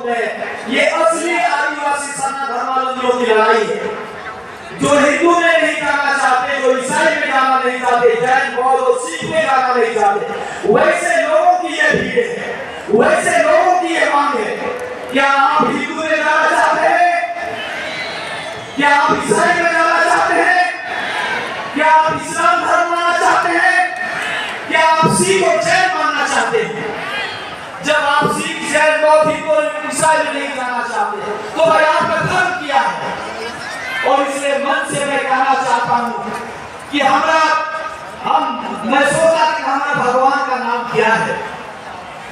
में ये असली आदिवासी सरना धर्मावलंबियों की लड़ाई है। जो हिंदू में नहीं जाना चाहते, जो ईसाई में जाना नहीं चाहते, जैन बौद्ध और सिख में जाना नहीं चाहते, वैसे लोगों की ये भीड़ है, वैसे लोगों की ये मांग है। क्या आप हिंदू में जाना चाहते हैं? क्या आप ईसाई में जाना चाहते हैं? क्या आप इस्लाम धर्म मानना चाहते हैं? क्या आप सिख और जैन मानना चाहते हैं? जब आप सिख, जैन, बौद्ध, हिंदू और ईसाई में नहीं जाना चाहते तो भाई आपका धर्म क्या है? और इसलिए मन से मैं कहना चाहता हूं कि मैं सोचा कि हमारा भगवान का नाम क्या है,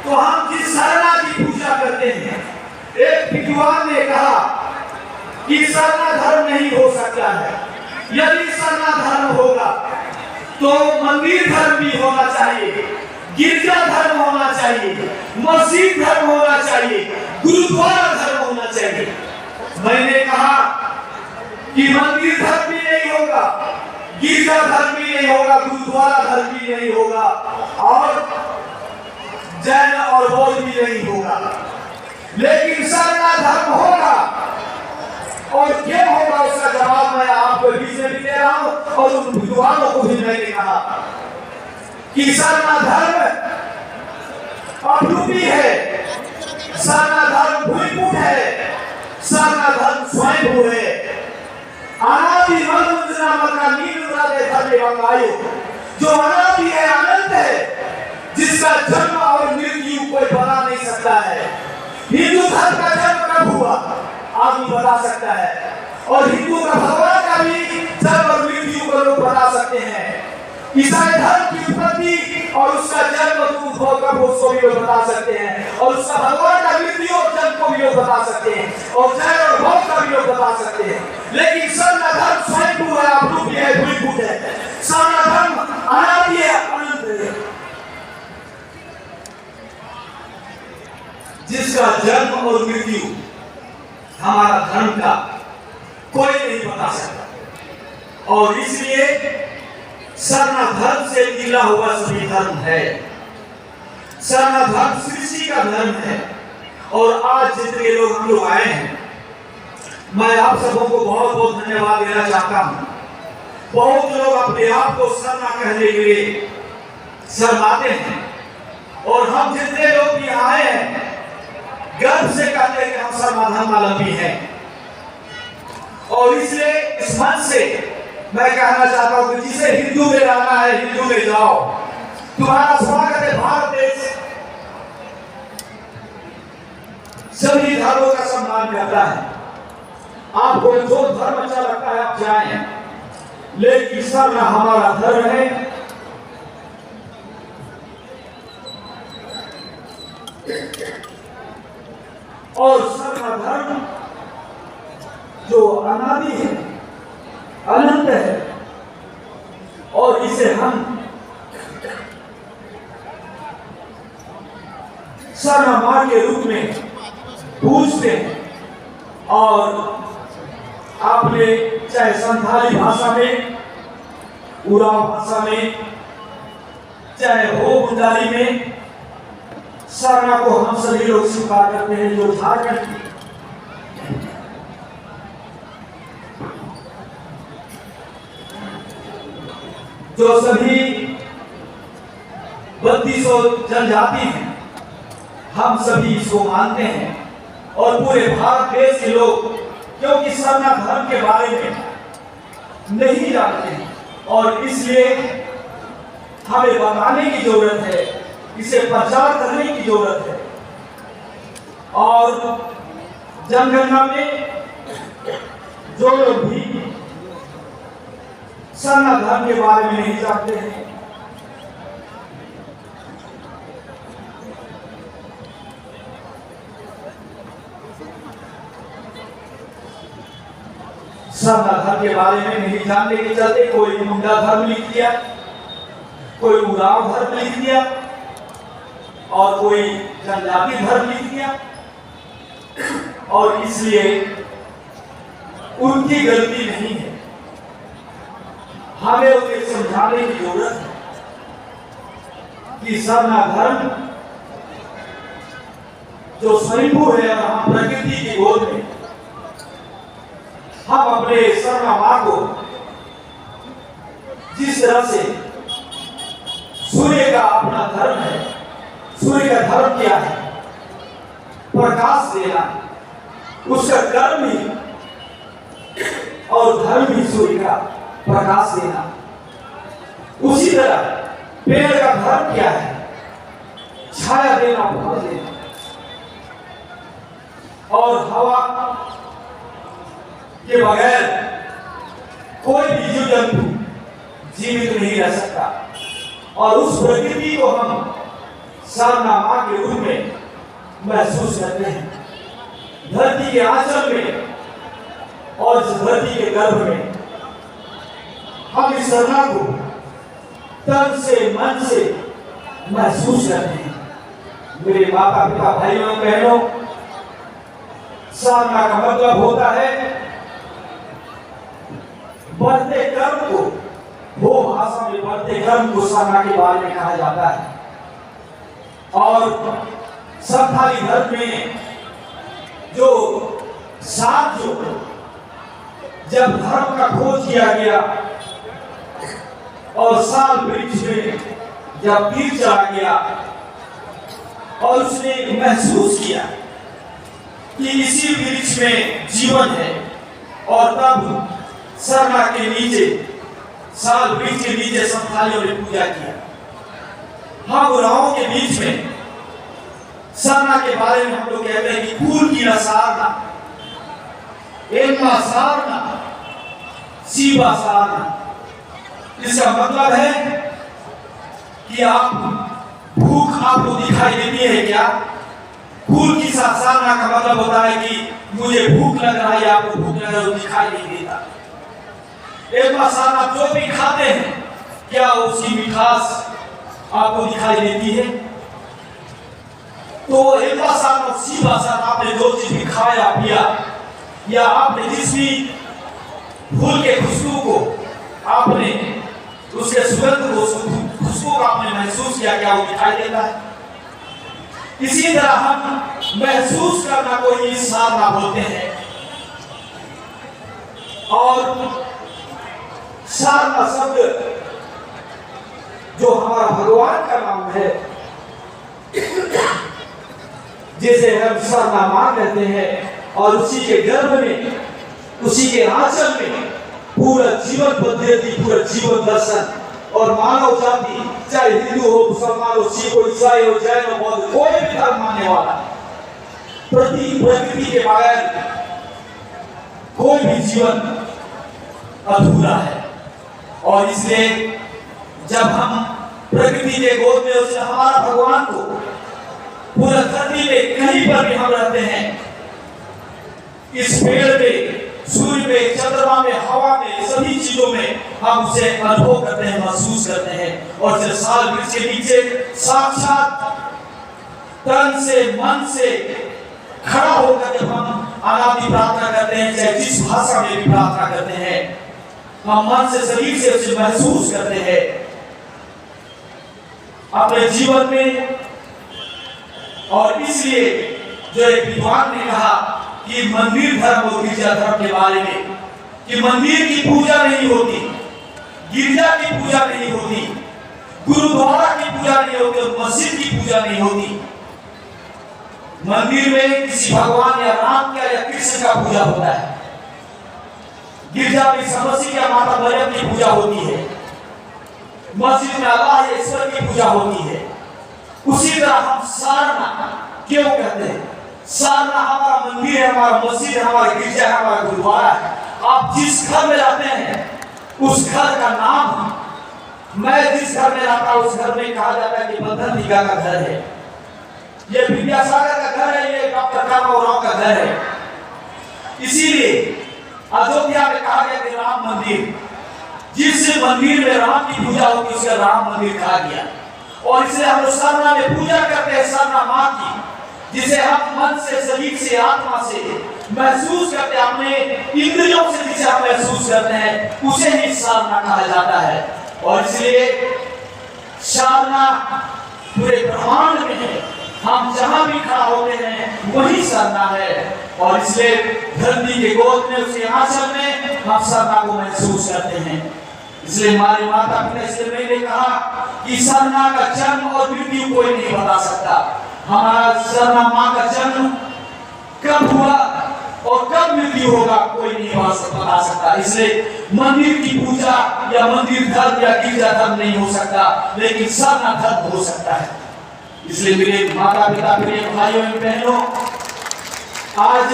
तो हम जिस सरना की पूजा करते हैं, एक विद्वान ने कहा कि सरना धर्म नहीं हो सकता है। यदि सरना धर्म होगा तो मंदिर धर्म भी होना चाहिए, गिरजा धर्म होना चाहिए, मस्जिद धर्म होना चाहिए, गुरुद्वारा धर्म होना चाहिए। मैंने कहा कि मंदिर धर्म भी नहीं होगा, गिरजा धर्म भी नहीं होगा, गुरुद्वारा धर्म भी नहीं होगा, और जैन और बौद्ध भी नहीं होगा, लेकिन सरना धर्म होगा। और क्यों होगा उसका जवाब मैं आपको बीच में भी दे रहा हूं, और उन विद्वानों को भी मैंने कहा कि सरना धर्म अभ्युपी है, सरना धर्म भूमिपुट है, सरना धर्म स्वयंभू है। अनादि मंत्र मका नीलुरा दे धर्मे बंगायो, जो अनादि है, अनंत है, जिसका जन्म और मृत्यु कोई बता नहीं सकता है। हिंदू धर्म का जन्म कब हुआ आदमी बता सकता है, और हिंदू का भगवान का भी जन्म और मृत्यु को लोग बता सकते हैं। ईसाई धर्म की उत्पत्ति और उसका जन्म कब उसको भी लोग बता सकते हैं, और उसका भगवान का मृत्यु और जन्म को भी लोग बता सकते हैं, और जैन और बौद्ध का भी लोग बता सकते हैं। लेकिन सरना धर्म स्वयंभू है, अभ्युपी है, भूमिपुट है। सरना धर्म अनादि है, अनंत है, जिसका जन्म और मृत्यु हमारा धर्म का कोई नहीं बता सकता। और इसलिए सरना धर्म से मिला हुआ सभी धर्म है। सरना धर्म सृष्टि का धर्म है। और आज जितने लोग हम लोग आए हैं, मैं आप सबों को बहुत बहुत धन्यवाद देना चाहता हूं। बहुत लोग अपने आप को सरना कहने के लिए शर्माते हैं, और हम जितने लोग भी आए हैं गर्व से कहते हैं कि हम सरना धर्मावलंबी हैं। और इसलिए इस मंच से मैं कहना चाहता हूं कि जिसे हिंदू में रहना है, हिंदू में जाओ, तुम्हारा स्वागत है। भारत देश सभी धर्मों का सम्मान करता है। आपको जो धर्म अच्छा लगता है आप जाएं, लेकिन सरना हमारा धर्म है। और सरना धर्म जो अनादि है, अनंत है, और इसे हम सरना मां के रूप में पूजते हैं। और आपने चाहे संथाली भाषा में, उराव भाषा में, चाहे हो गुंडारी में, सरना को हम सभी लोग स्वीकार करते हैं। जो झारखंड की जो सभी 3200 जनजाति हैं, हम सभी इसको मानते हैं। और पूरे भारत देश के लोग क्योंकि सरना धर्म के बारे में नहीं जानते हैं, और इसलिए हमें बताने की जरूरत है, इसे प्रचार करने की जरूरत है। और जनगणना में जो लोग भी सरना धर्म के बारे में नहीं जानते हैं, सरना धर्म के बारे में नहीं जानने के चलते कोई मुंडा धर्म लिख दिया, कोई उराव धर्म लिख दिया, और कोई जनजाति धर्म लिख दिया। और इसलिए उनकी गलती नहीं है, हमें उन्हें समझाने की जरूरत है कि सरना धर्म जो स्वयंभू है और हम हम अपने सरना माँ को जिस तरह से सूर्य का अपना धर्म है, सूर्य का धर्म क्या है? प्रकाश देना, उसका कर्म ही और धर्म ही सूर्य का प्रकाश देना। उसी तरह पेड़ का धर्म क्या है? छाया देना, फल देना। और हवा के बगैर कोई भी जीव जंतु जीवित नहीं रह सकता। और उस प्रकृति को हम सरना माँ के रूप में महसूस करते हैं। धरती के आंचल में और इस धरती के गर्भ में हम इस सरना को तन से मन से महसूस करते हैं। मेरे माता पिता भाइयों बहनों, सरना का मतलब होता है बढ़ते कर्म को, वो भाषा में बढ़ते कर्म को सरना के बारे में कहा जाता है। और संथाली धर्म में जो सात जो जब धर्म का खोज किया गया और साल वृक्ष में जब तीर चला गया और उसने महसूस किया कि इसी वृक्ष में जीवन है, और तब सरना के नीचे, साल वृक्ष के नीचे संथालियों ने पूजा किया। हाँ, गुराओं के बीच में सरना के बारे में हम लोग कहते हैं कि फूल की सारना, एलमा सारना, सीबा सारना। इसका मतलब है कि आप भूख आपको दिखाई देती है क्या? फूल की सारना का मतलब होता है कि मुझे भूख लग रहा है, आपको भूख लग रहा है, दिखाई नहीं देता। एलमा सारना जो भी खाते हैं, क्या उसकी मिठास आपको दिखाई देती है? तो एलमा सारना और सीबा सारना, आपने जो चीज भी खाया पिया या आपने जिस भी फूल के खुशबू को, आपने उसके सुगंध को, खुशबू को आपने महसूस किया, क्या वो दिखाई देता है? इसी तरह हम महसूस करना को ही सारना बोलते हैं। और सारना शब्द जो हमारा भगवान का नाम है, जिसे हम सरना माँ कहते हैं, और उसी के गर्भ में, उसी के आंचल में पूरा जीवन पद्धति, पूरा जीवन दर्शन और मानव जाति, चाहे हिंदू हो, मुसलमान हो, सिख हो, ईसाई हो, जैन हो, बौद्ध, कोई भी धर्म मानने वाला, प्रकृति के बगैर कोई भी जीवन अधूरा है। और इसलिए जब हम प्रकृति के गोद में उसे हमारा भगवान को पूरा धरती में कहीं पर भी हम रहते हैं, इस पेड़ में, सूर्य में, चंद्रमा में, हवा में, सभी चीजों में हम उसे अनुभव करते हैं, महसूस करते हैं। और जब साल वृक्ष के नीचे साक्षात तन से मन से खड़ा होकर जब हम अनादि प्रार्थना करते हैं, चाहे जिस भाषा में भी प्रार्थना करते हैं, हम मन से, शरीर से उसे महसूस करते हैं अपने जीवन में। और इसलिए जो एक विद्वान ने कहा कि मंदिर धर्म और गिरजा धर्म के बारे में, कि मंदिर की पूजा नहीं होती, गिरजा की पूजा नहीं होती, गुरुद्वारा की पूजा नहीं होती, और मस्जिद की पूजा नहीं होती। मंदिर में किसी भगवान या राम का या कृष्ण का पूजा होता है। गिरजा में समसी या माता मरियम की पूजा होती है। मस्जिद में अल्लाह या ईश्वर की पूजा होती है। उसी तरह हम सारना क्यों कहते हैं? सारना हमारा मंदिर है, हमारा मस्जिद है, हमारा गिरजा है, हमारा गुरुद्वारा है। आप जिस घर में रहते हैं उस घर का नाम, मैं जिस घर में रहता हूं उस घर में कहा जाता है कि बंधन दीघा का घर है, ये विद्यासागर का घर है, ये डॉक्टर रामाराव का घर है। इसीलिए अयोध्या में कहा गया कि राम मंदिर, जिस मंदिर में राम की पूजा होती है उसे राम मंदिर कहा गया। और इसलिए हम सरना में पूजा करते हैं सरना माँ की, जिसे हम मन से, शरीर से, आत्मा से महसूस करते हैं, अपने इंद्रियों से जिसे हम महसूस करते हैं, उसे ही सरना कहा जाता है। और इसलिए सरना पूरे ब्रह्मांड में है, हम जहां भी खड़ा होते हैं वही सरना है। और इसलिए धरती के गोद में उसके आंचल में हम सरना को महसूस करते हैं। इसलिए हमारे माता पिता, इसलिए मैंने कहा कि सरना का जन्म और मृत्यु कोई नहीं बता सकता। हमारा सरना माँ का जन्म कब हुआ और कब मृत्यु होगा कोई नहीं बता सकता। इसलिए मंदिर की पूजा या मंदिर धर्म या गिरजा धर्म नहीं हो सकता, लेकिन सरना धर्म हो सकता है। इसलिए मेरे माता पिता, मेरे भाइयों एवं बहनों, आज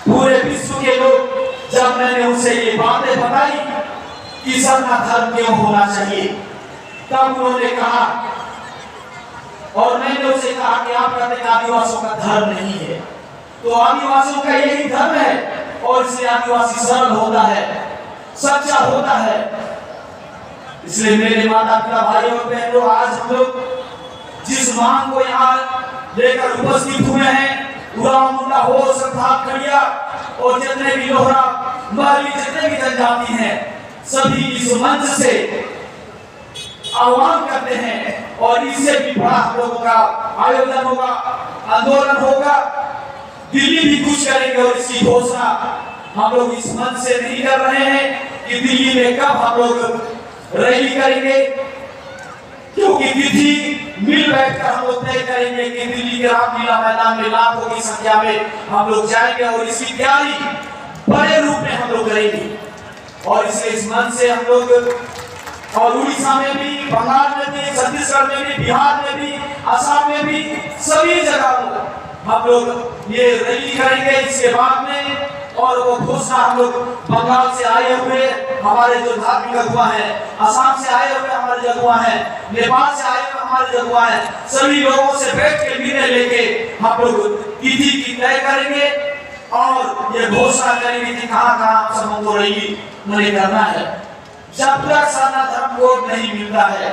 पूरे विश्व के लोग, जब मैंने उनसे ये बातें बताई कि सरना धर्म क्यों होना चाहिए, तब उन्होंने कहा, और मैंने उसे कहा कि आप कहते हैं आदिवासियों का धर्म नहीं है, तो आदिवासियों का यही धर्म है और इसलिए आदिवासी सरल होता है, सच्चा होता है। इसलिए मेरे माता पिता, भाइयों और बहनों, आज हम लोग जिस मांग को यहाँ लेकर उपस्थित हुए हैं, उराव, मुंडा, हो, संथाल, खड़िया और जितने भी लोहरा, महली, जितने भी जनजाति हैं, सभी इस मंच से आह्वान करते हैं और इससे भी बड़ा हम लोगों का आयोजन होगा, आंदोलन होगा, दिल्ली भी कुछ करेंगे। और इसकी घोषणा हम लोग इस मंच से नहीं कर रहे हैं कि दिल्ली में कब हम लोग रैली करेंगे, क्योंकि तिथि मिल बैठकर हम लोग तय करेंगे कि दिल्ली के रामलीला मैदान में लाखों की संख्या में हम लोग जाएंगे और इसकी तैयारी बड़े रूप में हम लोग करेंगे। और इसलिए इस मंच से हम लोग, और उड़ीसा में भी, बंगाल में भी, छत्तीसगढ़ में भी, बिहार में भी, असम में भी, सभी जगहों हम लोग ये रैली करेंगे इसके बाद में। और वो घोषणा हम लोग बंगाल से आए हुए हमारे जो धार्मिक अगुआ हैं, असम से आए हुए हमारे अगुआ हैं, नेपाल से आए हुए हमारे अगुआ हैं, सभी लोगों से बैठ के निर्णय लेके हम लोग तिथि की तय करेंगे और ये घोषणा करेंगे कि कहाँ कहाँ सब हमको रैली नहीं करना है। जब तक सरना धर्म कोड नहीं मिलता है,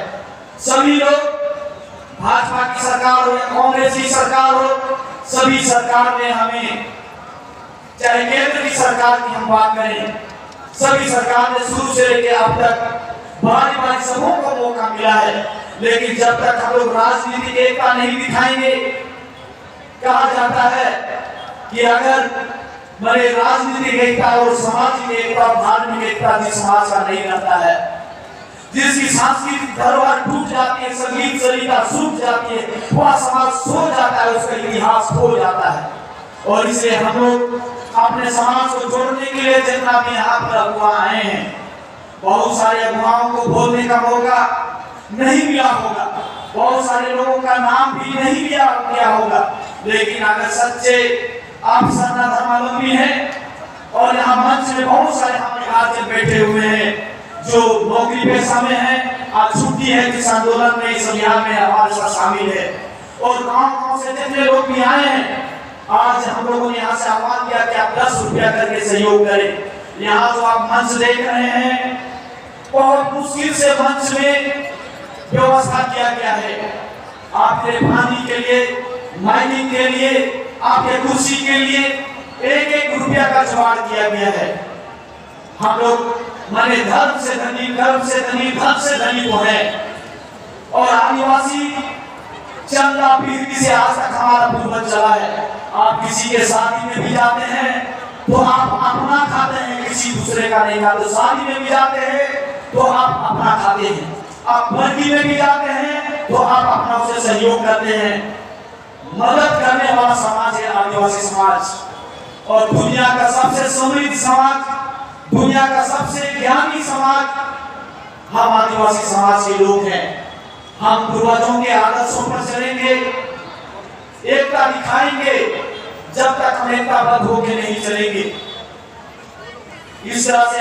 सभी लोग, भाजपा की सरकार हो या कांग्रेस की सरकार हो, सभी सरकार ने हमें, चाहे केंद्र की सरकार की हम बात करें, सभी सरकार ने शुरू से लेकर अब तक भारी सबों को मौका मिला है, लेकिन जब तक हम लोग राजनीतिक एकता नहीं दिखाएंगे, कहा जाता है कि अगर मैंने राजनीतिक एकता और सामाजिक एकता और धार्मिक एकता जिस समाज का नहीं रहता है, जिसकी सांस्कृतिक धरोहर टूट जाती है, संगीत सरिता सूख जाती है, वह समाज सो जाता है, उसका इतिहास खो जाता है। और इसलिए हम लोग अपने समाज को जोड़ने के लिए जितना भी यहाँ पर अगुआ आए हैं, बहुत सारे अगुआओं को बोलने का मौका नहीं मिला होगा, बहुत सारे लोगों का नाम भी नहीं लिया गया होगा, लेकिन अगर सच्चे आप सरना धर्मावलंबी हैं और यहाँ मंच में बहुत सारे हमारे आज बैठे हुए हैं जो नौकरी पेशा में हैं, आज छुट्टी है, जिस आंदोलन में, इस अभियान में हमारे साथ शामिल है, और गांव-गांव से जितने लोग भी आए हैं, आज हम लोगों ने यहाँ से आह्वान किया कि आप 10 रुपया करके सहयोग करें। यहाँ जो आप मंच देख रहे हैं, बहुत मुश्किल से मंच में व्यवस्था किया गया है, आपके पानी के लिए, माइनिंग के लिए, आपके कुर्सी के लिए 1-1 रुपया का जुगाड़ किया गया है। हम लोग माने धर्म से धनी, कर्म से धनी, धन से धनी तो है, और आदिवासी चंदा पीढ़ी से आज तक हमारा पूर्वज चला है। आप किसी के शादी में भी जाते हैं तो आप अपना खाते हैं, किसी दूसरे का नहीं खाते। शादी में भी जाते हैं तो आप अपना खाते हैं, आप मंडी में भी जाते हैं तो आप अपना उसे सहयोग करते हैं। मदद करने वाला समाज है आदिवासी समाज, और दुनिया का सबसे समृद्ध समाज, दुनिया का सबसे ज्ञानी समाज हम आदिवासी समाज के लोग हैं। हम पूर्वजों के आदर्शों पर चलेंगे, एकता दिखाएंगे, जब तक हम एकताबद्ध होकर नहीं चलेंगे। इस तरह से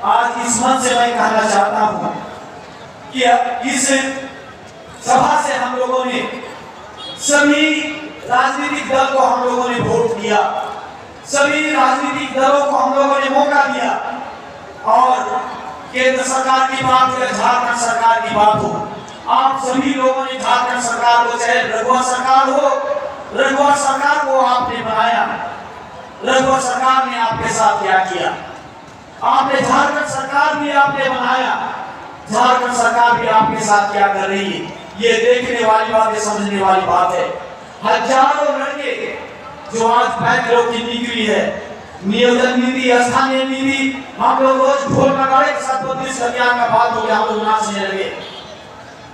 आज इस मंच से मैं कहना चाहता हूं कि इस सभा से हम लोगों ने, सभी राजनीतिक दल को हम लोगों ने वोट दिया, सभी राजनीतिक दलों को हम लोगों ने मौका दिया, और केंद्र सरकार की बात हो या झारखंड सरकार की बात हो, आप सभी लोगों ने झारखंड सरकार को, चाहे रघुवर सरकार हो, रघुवर सरकार को आपने बनाया, रघुवर सरकार ने आपके साथ क्या किया, आपने झारखंड सरकार भी आपने बनाया, झारखंड सरकार भी आपके साथ क्या कर रही है, ये देखने वाली बात है, समझने वाली बात है। हजारों लड़के जो आज बैंक लोग की निकली है, नियोजन नीति, स्थानीय नीति, हम लोग रोज ढोल नगाड़े के साथ 32 कल्याण का बात हो गया, हम लोग नाचने लगे।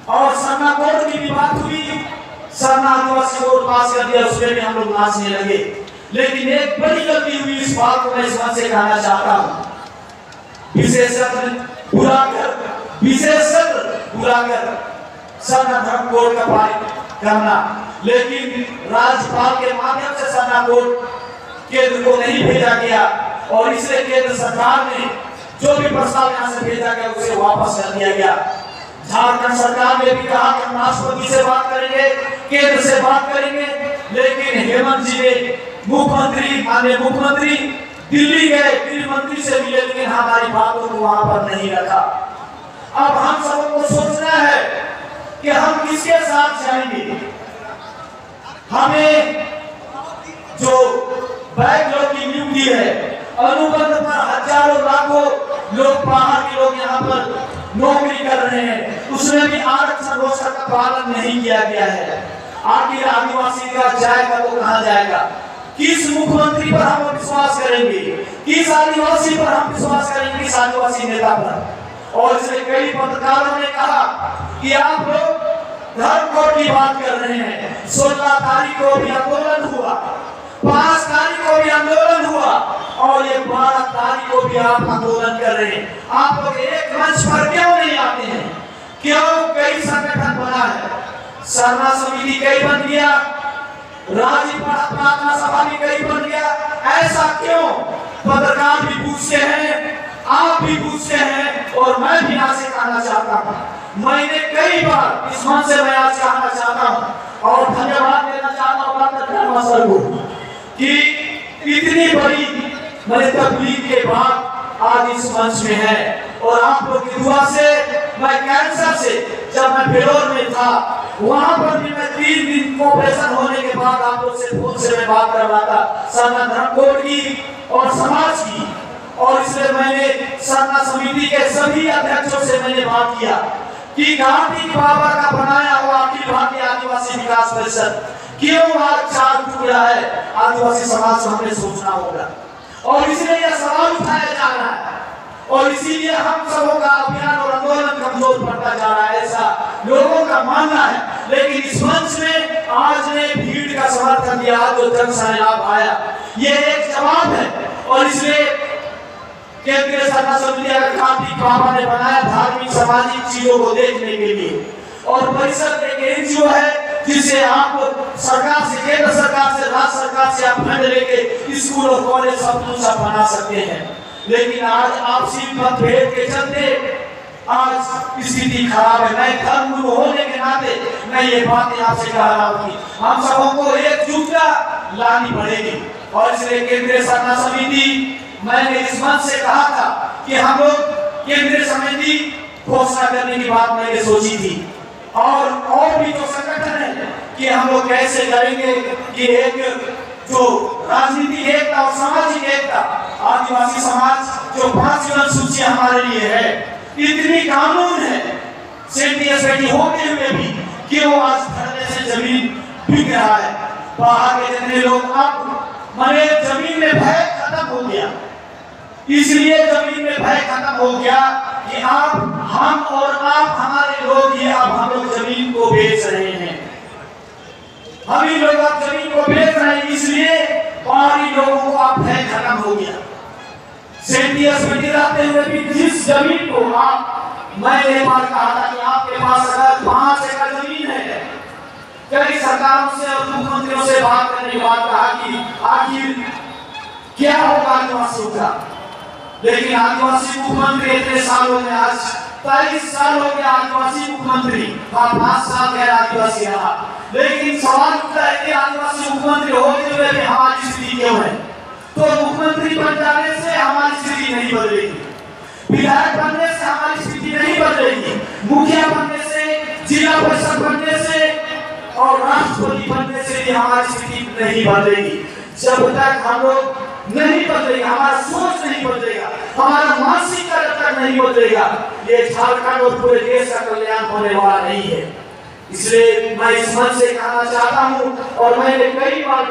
और सरना कोड की भी बात हुई, सरना आदिवासी कोड पास कर दिया, उसमें भी हम लोग नाचने लगे। लेकिन एक बड़ी गलती हुई, इस बात को मैं इस मंच से कहना चाहता हूँ, विशेषज्ञ पूरा कर सरना धर्म कोड का पालन करना, लेकिन राज्यपाल के माध्यम से सरना कोड केंद्र को नहीं भेजा गया और इसलिए केंद्र सरकार ने जो भी प्रस्ताव यहाँ से भेजा गया उसे वापस कर दिया गया। झारखंड सरकार ने भी कहा कि हम राष्ट्रपति से बात करेंगे, केंद्र से बात करेंगे, लेकिन हेमंत जी ने माननीय मुख्यमंत्री दिल्ली गए, गृह मंत्री से मिले, लेकिन हमारी बातों को वहां पर नहीं रखा। अब हम सबको सोचना है कि हम किसके साथ जाएंगे। हमें जो बैंक लोग की नियुक्ति है, अनुबंध पर हजारों लाखों लोग बाहर के लोग यहाँ पर नौकरी कर रहे हैं, उसमें भी आरक्षण रोस्टर का पालन नहीं किया गया है। आखिर आदिवासी का जाएगा तो कहाँ जाएगा? किस मुख्यमंत्री पर हम विश्वास करेंगे? किस आदिवासी पर हम विश्वास करेंगे? किस आदिवासी नेता पर? और इसलिए कई पत्रकारों ने कहा कि आप लोग धर्म कोड की बात कर रहे हैं। 16 तारीख को भी आंदोलन हुआ, 5 तारीख को भी आंदोलन हुआ और ये 12 तारीख को भी आप आंदोलन कर रहे हैं। आप लोग एक मंच पर क्यों नहीं आते हैं? क्यों? कई संगठन बना है, सरना समिति कई बन गया, राज्य प्रार्थना सभा भी कई बन गया, ऐसा क्यों? पत्रकार भी पूछते हैं, आप भी पूछते हैं और मैं भी यहाँ से कहना चाहता हूँ, मैंने कई बार इस मंच से मैं आज कहना चाहता हूँ और धन्यवाद देना चाहता हूँ डॉक्टर धर्मा सर को कि इतनी बड़ी मेरे तकलीफ के बाद आज इस मंच में है। और आप लोग की दुआ से मैं कैंसर से, जब मैं फिलौर में था वहां पर भी मैं 3 दिन ऑपरेशन होने के बाद आप लोग से फोन से मैं बात कर रहा था सरना धर्म कोड की और समाज की। और इसलिए मैंने सरना समिति के सभी अध्यक्षों से मैंने बात किया कि गांधी बाबा का बनाया हुआ अखिल भारतीय आदिवासी विकास परिषद क्यों आज 4 टुकड़ा है? आदिवासी समाज को हमने सोचना होगा और इसलिए यह सवाल उठाया जा रहा है और इसीलिए हम सबों का अभियान और आंदोलन कमजोर पड़ता जा रहा है, ऐसा लोगों का मानना है। लेकिन इस मंच में आज ने भीड़ का समर्थन दिया, जो जन सैलाब आया, ये एक जवाब है। और इसलिए केंद्रीय सरना समिति कार्तिक बाबा ने बनाया धार्मिक सामाजिक चीजों को देखने के लिए, और परिषद एक एनजीओ है जिसे आप सरकार से, केंद्र सरकार से, राज्य सरकार से आप फंड लेके स्कूल और कॉलेज सब कुछ आप बना सकते हैं। लेकिन आज आपसी मतभेद के चलते आज स्थिति खराब है। मैं धर्मगुरु होने के नाते मैं ये बात आपसे कह रहा हूँ कि हम सबों को एकजुटता लानी पड़ेगी। और इसलिए केंद्रीय सरना समिति, मैंने इस मंच से कहा था कि हम लोग केंद्रीय समिति घोषणा करने की बात मैंने सोची थी और भी जो संगठन है कि हम लोग कैसे करेंगे कि एक जो राजनीतिक एकता और सामाजिक एकता, आदिवासी समाज जो 5 जीवन सूची हमारे लिए है, इतनी कानून है, सेंटी होते हुए भी क्यों आज धरने से जमीन बिक रहा है? बाहर के जितने लोग, अब माने जमीन में भय खत्म हो गया, इसलिए जमीन में भय खत्म हो गया कि आप, हम और आप, हमारे लोग ये अब हम लोग जमीन को बेच रहे हैं, हम ही लोग अब जमीन को बेच रहे हैं, इसलिए बाहरी लोगों को अब भय खत्म हो गया। सेंटियस में गिराते हुए भी जिस जमीन को आप, मैंने बार कहा था कि आपके पास अगर 5 एकड़ जमीन है, कई सरकारों से और मुख्यमंत्रियों से बात करने के बाद कहा कि आखिर क्या होगा आदिवासियों का, लेकिन आदिवासी मुख्यमंत्री इतने साल हो गए, आज 23 साल हो गया आदिवासी मुख्यमंत्री, 5 साल गैर आदिवासी रहा, लेकिन सवाल उठता है कि आदिवासी मुख्यमंत्री होते हुए भी हमारी स्थिति क्यों है? तो मुख्यमंत्री बन जाने से हमारी स्थिति नहीं बदलेगी, विधायक बनने से हमारी स्थिति नहीं बदलेगी, मुखिया बनने से, जिला परिषद बनने से और राष्ट्रपति बनने से भी हमारी स्थिति नहीं बदलेगी। जब तक हम लोग नहीं बदलेगा, हमारा सोच नहीं बदलेगा, हमारा मानसिकता जब तक नहीं बदलेगा, ये झारखंड और पूरे देश का कल्याण होने वाला नहीं है। इसलिए मैं इस मंच से कहना चाहता हूँ और मैंने कई बार